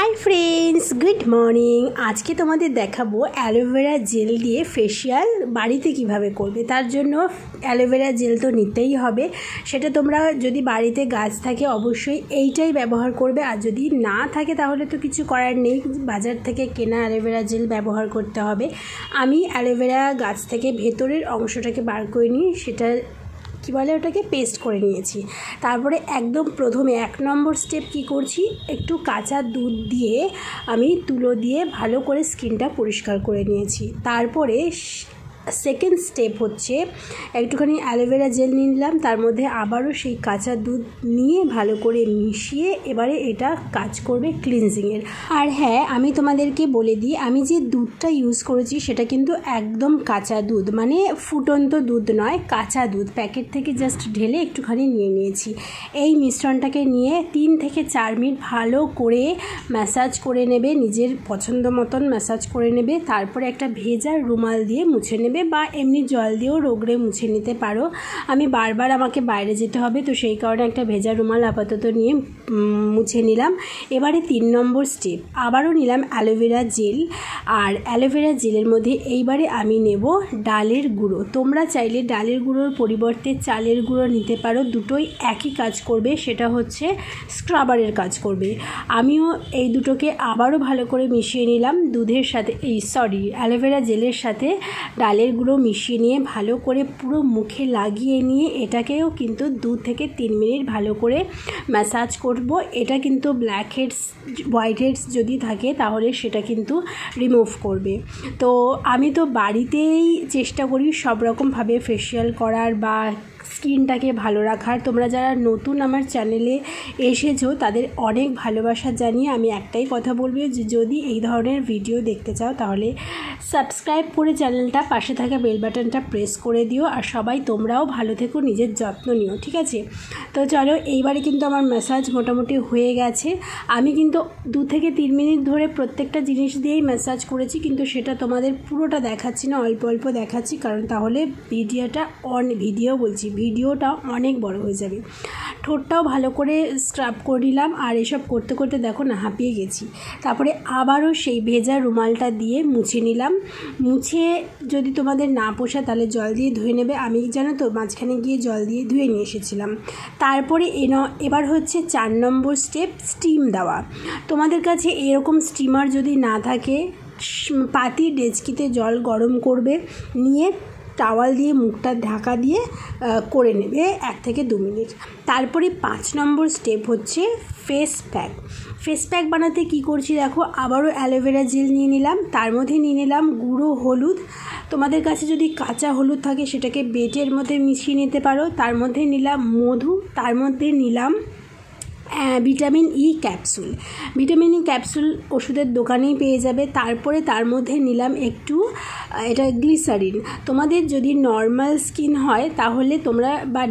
Hi friends good morning. आज के तुम्हारे देखाबो অ্যালোভেরা জেল দিয়ে ফেশিয়াল বাড়িতে কিভাবে করবে। তার জন্য অ্যালোভেরা জেল তো নিতেই হবে, সেটা তোমরা যদি বাড়িতে গাছ থাকে অবশ্যই এইটাই ব্যবহার করবে, আর যদি না থাকে তাহলে তো কিছু করার নেই, বাজার থেকে কেনা অ্যালোভেরা জেল ব্যবহার করতে হবে। আমি অ্যালোভেরা গাছ থেকে ভেতরের অংশটাকে বার করে নিই, সেটা কি বলে ওটাকে পেস্ট করে নিয়েছি। তারপরে একদম প্রথমে 1 নম্বর স্টেপ কি করছি, একটু কাঁচা দুধ দিয়ে আমি তুলো দিয়ে ভালো করে স্কিনটা পরিষ্কার করে নিয়েছি। তারপরে সেকেন্ড স্টেপ হচ্ছে একটুখানি অ্যালোভেরা জেল নিলাম, তার মধ্যে আবারও সেই কাঁচা দুধ নিয়ে ভালো করে মিশিয়ে এবারে এটা কাজ করবে ক্লিনজিংয়ের। আর হ্যাঁ, আমি তোমাদেরকে বলে দিই, আমি যে দুধটা ইউজ করেছি সেটা কিন্তু একদম কাঁচা দুধ, মানে ফুটন্ত দুধ নয়, কাঁচা দুধ প্যাকেট থেকে জাস্ট ঢেলে একটুখানি নিয়ে নিয়েছি। এই মিশ্রণটাকে নিয়ে 3 থেকে 4 মিনিট ভালো করে ম্যাসাজ করে নেবে, নিজের পছন্দ মতন ম্যাসাজ করে নেবে। তারপরে একটা ভেজা রুমাল দিয়ে মুছে নেবে বা এমনি জল দিয়েও রোগড়ে মুছে নিতে পারো। আমি বারবার আমাকে বাইরে যেতে হবে, তো সেই কারণে একটা ভেজা রুমাল আপাতত নিয়ে মুছে নিলাম। এবারে 3 নম্বর স্টেপ, আবারও নিলাম অ্যালোভেরা জেল, আর অ্যালোভেরা জেলের মধ্যে এইবারে আমি নেব ডালের গুঁড়ো। তোমরা চাইলে ডালের গুঁড়োর পরিবর্তে চালের গুঁড়ো নিতে পারো, দুটোই একই কাজ করবে, সেটা হচ্ছে স্ক্রাবারের কাজ করবে। আমিও এই দুটোকে আবারও ভালো করে মিশিয়ে নিলাম দুধের সাথে, অ্যালোভেরা জেলের সাথে ডালের গুঁড়ো মিশিয়ে নিয়ে ভালো করে পুরো মুখে লাগিয়ে নিয়ে এটাকেও কিন্তু 2 থেকে 3 মিনিট ভালো করে ম্যাসাজ করব। এটা কিন্তু ব্ল্যাক হেডস হোয়াইট হেডস যদি থাকে তাহলে সেটা কিন্তু রিমুভ করবে। তো আমি তো বাড়িতেই চেষ্টা করি সব রকমভাবে ফেশিয়াল করার বা স্কিনটাকে ভালো রাখার। তোমরা যারা নতুন আমার চ্যানেলে এসেছো তাদের অনেক ভালোবাসা জানিয়ে আমি একটাই কথা বলবো, যে যদি এই ধরনের ভিডিও দেখতে চাও তাহলে সাবস্ক্রাইব করে চ্যানেলটা, পাশে থাকা বেল বাটনটা প্রেস করে দিও। আর সবাই তোমরাও ভালো থেকো, নিজের যত্ন নিও, ঠিক আছে? তো চলো, এইবারে কিন্তু আমার ম্যাসাজ মোটামুটি হয়ে গেছে। আমি কিন্তু 2 থেকে 3 মিনিট ধরে প্রত্যেকটা জিনিস দিয়েই ম্যাসাজ করেছি, কিন্তু সেটা তোমাদের পুরোটা দেখাচ্ছি না, অল্প অল্প দেখাচ্ছি, কারণ তাহলে ভিডিওটা অনেক বড় হয়ে যাবে। ঠোঁটটাও ভালো করে স্ক্রাব করে নিলাম, আর এসব করতে করতে দেখো না হাঁপিয়ে গেছি। তারপরে আবারও সেই ভেজা রুমালটা দিয়ে মুছে নিলাম। মুছে যদি তোমাদের না পোষায় তাহলে জল দিয়ে ধুয়ে নেবে। আমি জানো তো মাঝখানে গিয়ে জল দিয়ে ধুয়ে নিয়ে এসেছিলাম। তারপরে এবার হচ্ছে 4 নম্বর স্টেপ, স্টিম দেওয়া। তোমাদের কাছে এরকম স্টিমার যদি না থাকে, পাতির ডেচকিতে জল গরম করবে, নিয়ে টাওয়াল দিয়ে মুখটা ঢাকা দিয়ে করে নেবে 1 থেকে 2 মিনিট। তারপরে 5 নম্বর স্টেপ হচ্ছে ফেস প্যাক বানাতে কি করছি দেখো, আবারও অ্যালোভেরা জেল নিয়ে নিলাম, তার মধ্যে নিয়ে নিলাম গুঁড়ো হলুদ। তোমাদের কাছে যদি কাঁচা হলুদ থাকে সেটাকে বেটের মধ্যে মিশিয়ে নিতে পারো। তার মধ্যে নিলাম মধু, তার মধ্যে নিলাম ভিটামিন ই ক্যাপসুল ওষুধের দোকানেই পেয়ে যাবে। তারপরে তার মধ্যে নিলাম একটু এটা গ্লিসারিন। তোমাদের যদি নর্মাল স্কিন হয় তাহলে তোমরা, বা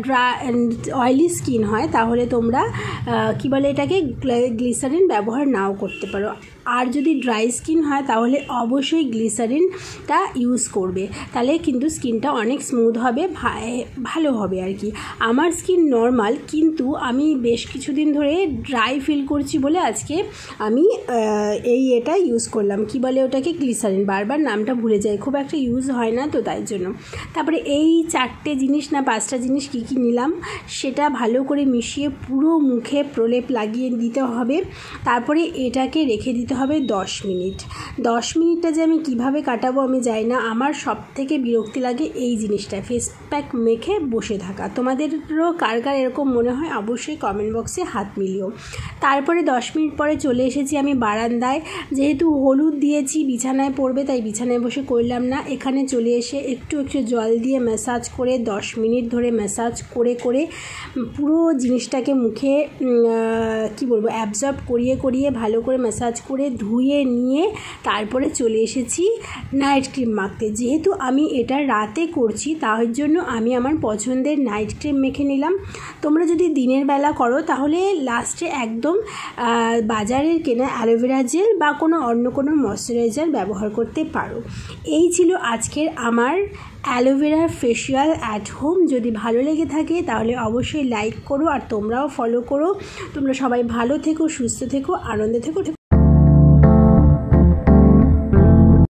অয়েলি স্কিন হয় তাহলে তোমরা কি বলে এটাকে গ্লিসারিন ব্যবহার নাও করতে পারো। আর যদি ড্রাই স্কিন হয় তাহলে অবশ্যই গ্লিসারিনটা ইউজ করবে, তাহলে কিন্তু স্কিনটা অনেক স্মুথ হবে, ভালো হবে আর কি। আমার স্কিন নর্মাল, কিন্তু আমি বেশ কিছুদিন ধরে ড্রাই ফিল করছি বলে আজকে আমি এটা ইউজ করলাম, কি বলে ওটাকে গ্লিসারিন, বারবার নামটা ভুলে যাই, খুব একটা ইউজ হয় না তো তাই জন্য। তারপরে এই 4টে জিনিস না 5টা জিনিস কী নিলাম সেটা ভালো করে মিশিয়ে পুরো মুখে প্রলেপ লাগিয়ে দিতে হবে। তারপরে এটাকে রেখে দিতে হবে 10 মিনিট। 10 মিনিটটা যে আমি কিভাবে কাটাবো আমি জানি না, আমার সব থেকে বিরক্তি লাগে এই জিনিসটা, ফেস প্যাক মেখে বসে থাকা। তোমাদেরও কার কার এরকম মনে হয় অবশ্যই কমেন্ট বক্সে হাত মিলিও। তারপরে 10 মিনিট পরে চলে এসেছি আমি বারান্দায়, যেহেতু হলুদ দিয়েছি বিছানায় পড়বে তাই বিছানায় বসে করলাম না, এখানে চলে এসে একটু জল দিয়ে ম্যাসাজ করে 10 মিনিট ধরে ম্যাসাজ করে পুরো জিনিসটাকে মুখে কি বলবো অ্যাবজর্ব করিয়ে ভালো করে ম্যাসাজ করে ধুয়ে নিয়ে তারপরে চলে এসেছি নাইট ক্রিম মাখতে। যেহেতু আমি এটা রাতে করছি তার জন্য আমি আমার পছন্দের নাইট ক্রিম মেখে নিলাম। তোমরা যদি দিনের বেলা করো তাহলে লাস্টে একদম বাজারের কেনা অ্যালোভেরা জেল বা অন্য কোনো ময়শ্চারাইজার ব্যবহার করতে পারো। এই ছিল আজকের আমার অ্যালোভেরা ফেশিয়াল অ্যাট হোম। যদি ভালো লেগে থাকে তাহলে অবশ্যই লাইক করো, আর তোমরাও ফলো করো। তোমরা সবাই ভালো থেকো, সুস্থ থেকো, আনন্দে থেকো।